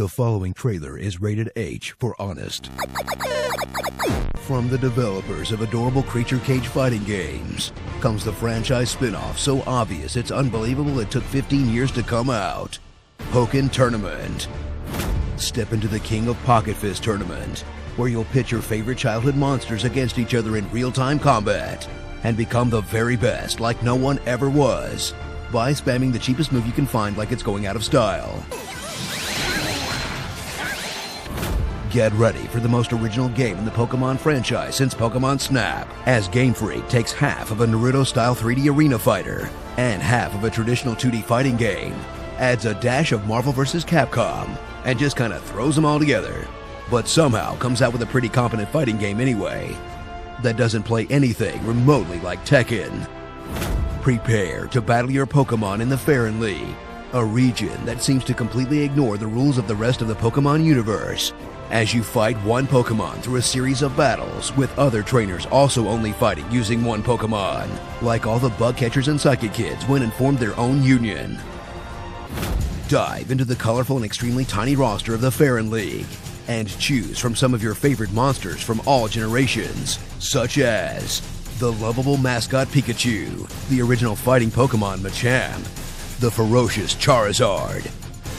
The following trailer is rated H for honest. From the developers of adorable creature cage fighting games comes the franchise spin-off so obvious it's unbelievable it took 15 years to come out. Pokken Tournament. Step into the King of Pocket Fist tournament, where you'll pit your favorite childhood monsters against each other in real-time combat and become the very best like no one ever was by spamming the cheapest move you can find like it's going out of style. Get ready for the most original game in the Pokemon franchise since Pokemon Snap, as Game Freak takes half of a Naruto-style 3D arena fighter and half of a traditional 2D fighting game, adds a dash of Marvel vs. Capcom, and just kinda throws them all together, but somehow comes out with a pretty competent fighting game anyway that doesn't play anything remotely like Tekken. Prepare to battle your Pokemon in the Faron League, a region that seems to completely ignore the rules of the rest of the Pokemon universe, as you fight one Pokemon through a series of battles with other trainers also only fighting using one Pokemon, like all the bug catchers and psychic kids when and formed their own union. Dive into the colorful and extremely tiny roster of the Faron League and choose from some of your favorite monsters from all generations, such as the lovable mascot Pikachu, the original fighting Pokemon Machamp, the ferocious Charizard,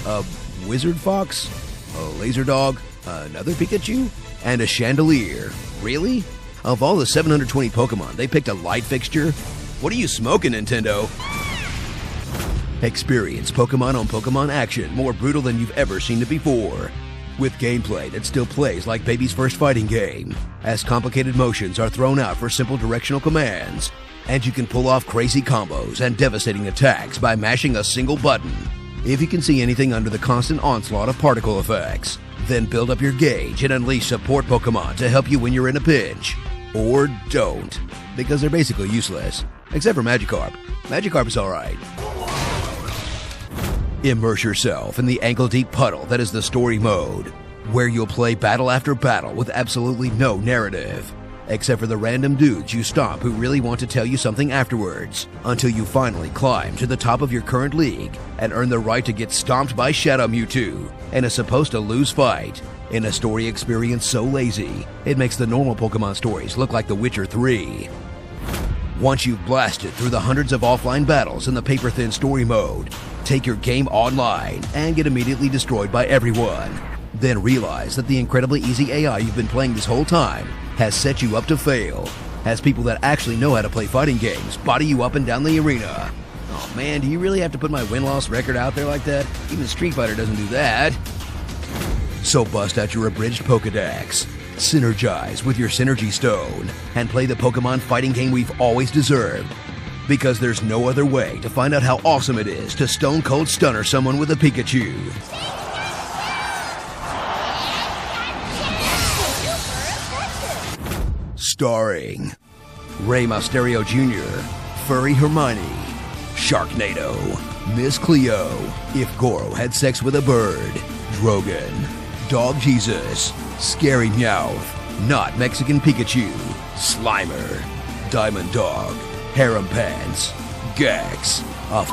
a wizard fox, a laser dog, another Pikachu, and a chandelier. Really? Of all the 720 Pokemon, they picked a light fixture? What are you smoking, Nintendo? Experience Pokemon on Pokemon action more brutal than you've ever seen it before, with gameplay that still plays like baby's first fighting game, as complicated motions are thrown out for simple directional commands, and you can pull off crazy combos and devastating attacks by mashing a single button. If you can see anything under the constant onslaught of particle effects, then build up your gauge and unleash support Pokemon to help you when you're in a pinch. Or don't, because they're basically useless, except for Magikarp. Magikarp is alright. Immerse yourself in the ankle-deep puddle that is the story mode, where you'll play battle after battle with absolutely no narrative, except for the random dudes you stomp who really want to tell you something afterwards, until you finally climb to the top of your current league and earn the right to get stomped by Shadow Mewtwo in a supposed-to-lose fight, in a story experience so lazy, it makes the normal Pokemon stories look like The Witcher 3. Once you've blasted through the hundreds of offline battles in the paper-thin story mode, take your game online and get immediately destroyed by everyone. Then realize that the incredibly easy AI you've been playing this whole time has set you up to fail, as people that actually know how to play fighting games body you up and down the arena. Oh man, do you really have to put my win-loss record out there like that? Even Street Fighter doesn't do that. So bust out your abridged Pokedex, synergize with your Synergy Stone, and play the Pokemon fighting game we've always deserved. Because there's no other way to find out how awesome it is to stone cold stunner someone with a Pikachu. Starring Rey Mysterio Jr., Furry Hermione, Sharknado, Miss Cleo, If Goro Had Sex with a Bird, Drogon, Dog Jesus, Scary Meowth, Not Mexican Pikachu, Slimer, Diamond Dog, Harem Pants, Gex, a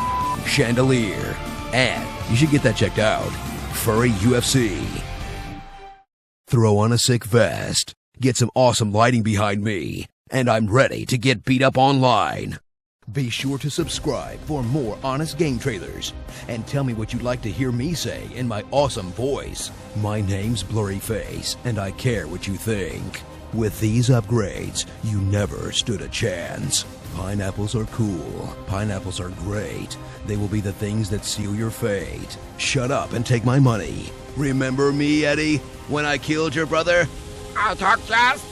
chandelier, and you should get that checked out, Furry UFC. Throw on a sick vest, get some awesome lighting behind me, and I'm ready to get beat up online. Be sure to subscribe for more honest game trailers, and tell me what you'd like to hear me say in my awesome voice. My name's Blurryface, and I care what you think. With these upgrades, you never stood a chance. Pineapples are cool. Pineapples are great. They will be the things that seal your fate. Shut up and take my money. Remember me, Eddie, when I killed your brother? I'll talk fast.